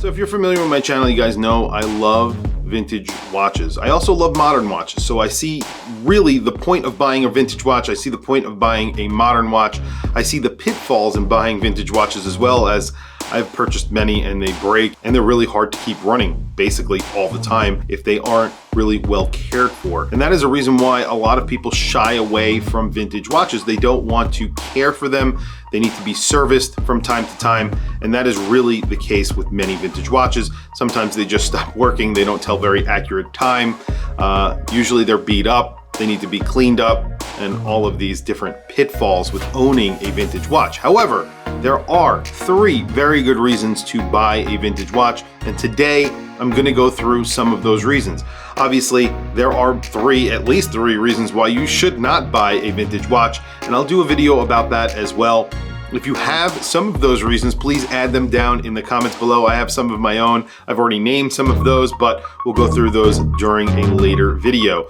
So if you're familiar with my channel, you guys know I love vintage watches. I also love modern watches. So I see really the point of buying a vintage watch. I see the point of buying a modern watch. I see the pitfalls in buying vintage watches as well, as I've purchased many and they break and they're really hard to keep running basically all the time if they aren't really well cared for. And that is a reason why a lot of people shy away from vintage watches. They don't want to care for them. They need to be serviced from time to time. And that is really the case with many vintage watches. Sometimes they just stop working. They don't tell very accurate time. Usually they're beat up. They need to be cleaned up, and all of these different pitfalls with owning a vintage watch. However, there are 3 very good reasons to buy a vintage watch, and today I'm going to go through some of those reasons. Obviously, there are at least three reasons why you should not buy a vintage watch, and I'll do a video about that as well. If you have some of those reasons, please add them down in the comments below. I have some of my own. I've already named some of those, but we'll go through those during a later video.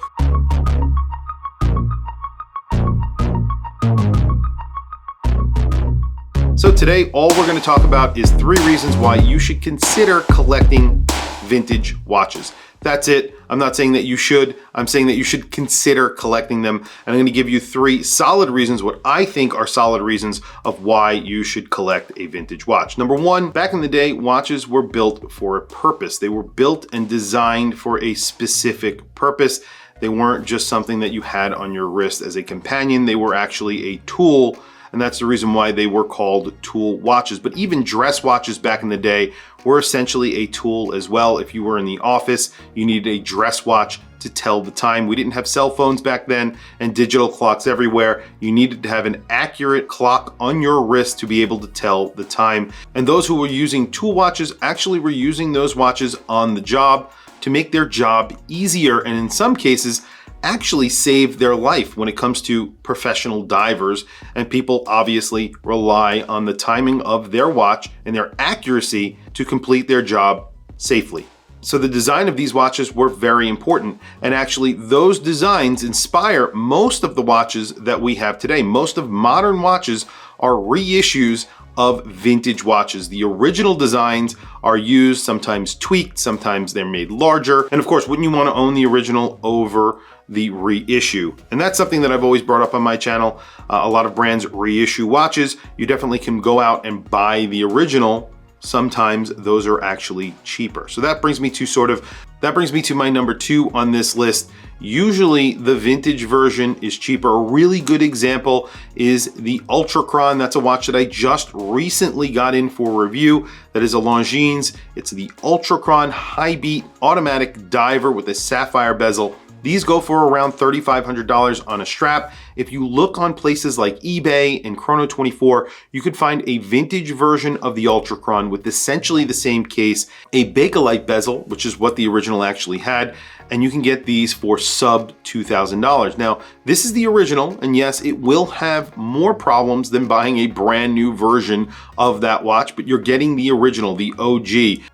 So today, all we're going to talk about is 3 reasons why you should consider collecting vintage watches. That's it. I'm not saying that you should. I'm saying that you should consider collecting them. And I'm going to give you 3 solid reasons, what I think are solid reasons of why you should collect a vintage watch. Number 1, back in the day, watches were built for a purpose. They were built and designed for a specific purpose. They weren't just something that you had on your wrist as a companion. They were actually a tool. And that's the reason why they were called tool watches. But even dress watches back in the day were essentially a tool as well. If you were in the office, you needed a dress watch to tell the time. We didn't have cell phones back then and digital clocks everywhere. You needed to have an accurate clock on your wrist to be able to tell the time. And those who were using tool watches actually were using those watches on the job to make their job easier, and in some cases, actually save their life when it comes to professional divers. And people obviously rely on the timing of their watch and their accuracy to complete their job safely. So the design of these watches were very important, and actually those designs inspire most of the watches that we have today. Most of modern watches are reissues of vintage watches. The original designs are used, sometimes tweaked, sometimes they're made larger. And of course, wouldn't you want to own the original over the reissue? And that's something that I've always brought up on my channel. A lot of brands reissue watches. You definitely can go out and buy the original. Sometimes those are actually cheaper. So that brings me to my number 2 on this list. Usually the vintage version is cheaper. A really good example is the Ultrachron. That's a watch that I just recently got in for review. That is a Longines. It's the Ultrachron High Beat automatic diver with a sapphire bezel. These go for around $3,500 on a strap. If you look on places like eBay and Chrono24, you could find a vintage version of the Ultrachron with essentially the same case, a Bakelite bezel, which is what the original actually had, and you can get these for sub $2,000. Now, this is the original, and yes, it will have more problems than buying a brand new version of that watch, but you're getting the original, the OG.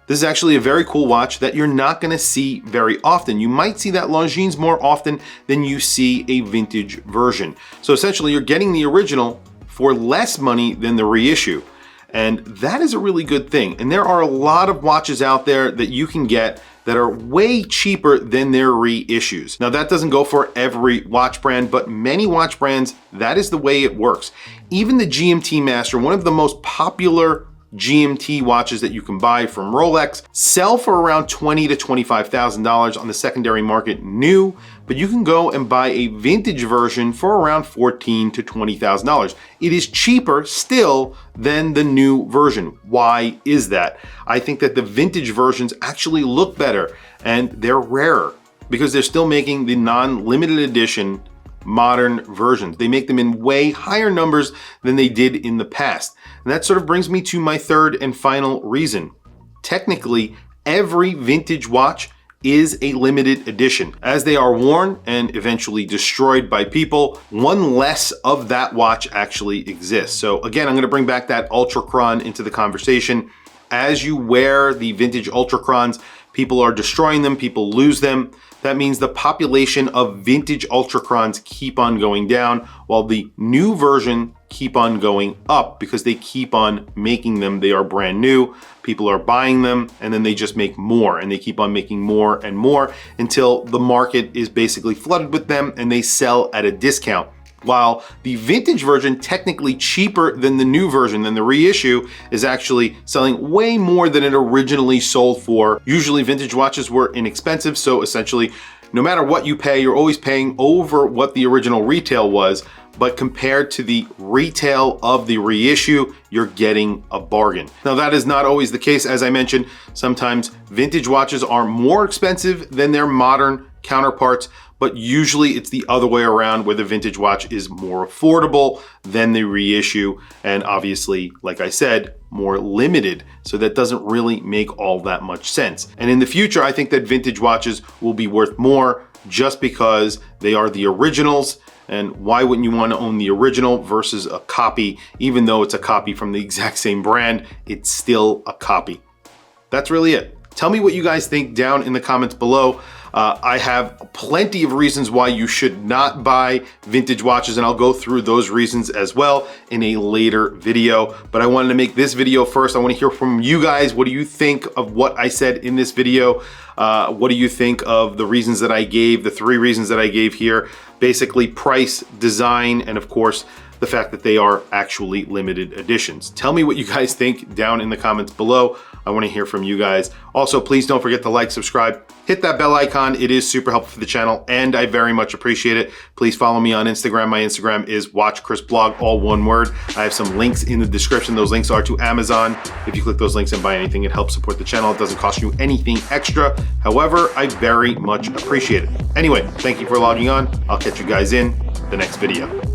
This is actually a very cool watch that you're not gonna see very often. You might see that Longines more often than you see a vintage version. So essentially, you're getting the original for less money than the reissue. And that is a really good thing. And there are a lot of watches out there that you can get that are way cheaper than their reissues. Now that doesn't go for every watch brand, but many watch brands, that is the way it works. Even the GMT Master, one of the most popular GMT watches that you can buy from Rolex, sell for around $20,000 to $25,000 on the secondary market new, but you can go and buy a vintage version for around $14,000 to $20,000. It is cheaper still than the new version. Why is that? I think that the vintage versions actually look better, and they're rarer because they're still making the non-limited edition modern versions. They make them in way higher numbers than they did in the past. And that sort of brings me to my 3rd and final reason. Technically, every vintage watch is a limited edition. As they are worn and eventually destroyed by people, one less of that watch actually exists. So again, I'm going to bring back that Ultrachron into the conversation. As you wear the vintage Ultrachrons, People are destroying them, people lose them. That means the population of vintage Ultracrons keep on going down, while the new version keep on going up because they keep on making them. They are brand new. People are buying them, and then they just make more, and they keep on making more and more until the market is basically flooded with them and they sell at a discount. While the vintage version, technically cheaper than the new version, than the reissue, is actually selling way more than it originally sold for. Usually vintage watches were inexpensive, so essentially no matter what you pay, you're always paying over what the original retail was, but compared to the retail of the reissue, you're getting a bargain. Now that is not always the case. As I mentioned, sometimes vintage watches are more expensive than their modern counterparts, but usually it's the other way around, where the vintage watch is more affordable than the reissue, and obviously, like I said, more limited. So that doesn't really make all that much sense. And in the future, I think that vintage watches will be worth more just because they are the originals. And why wouldn't you want to own the original versus a copy? Even though it's a copy from the exact same brand, it's still a copy. That's really it. Tell me what you guys think down in the comments below. I have plenty of reasons why you should not buy vintage watches, and I'll go through those reasons as well in a later video. But I wanted to make this video first. I want to hear from you guys. What do you think of what I said in this video? What do you think of the reasons that I gave, the 3 reasons that I gave here? Basically price, design, and of course, the fact that they are actually limited editions. Tell me what you guys think down in the comments below. I want to hear from you guys. Also, please don't forget to like, subscribe, hit that bell icon. It is super helpful for the channel, and I very much appreciate it. Please follow me on Instagram. My Instagram is WatchChrisBlog, all one word. I have some links in the description. Those links are to Amazon. If you click those links and buy anything, it helps support the channel. It doesn't cost you anything extra. However, I very much appreciate it. Anyway, thank you for logging on. I'll catch you guys in the next video.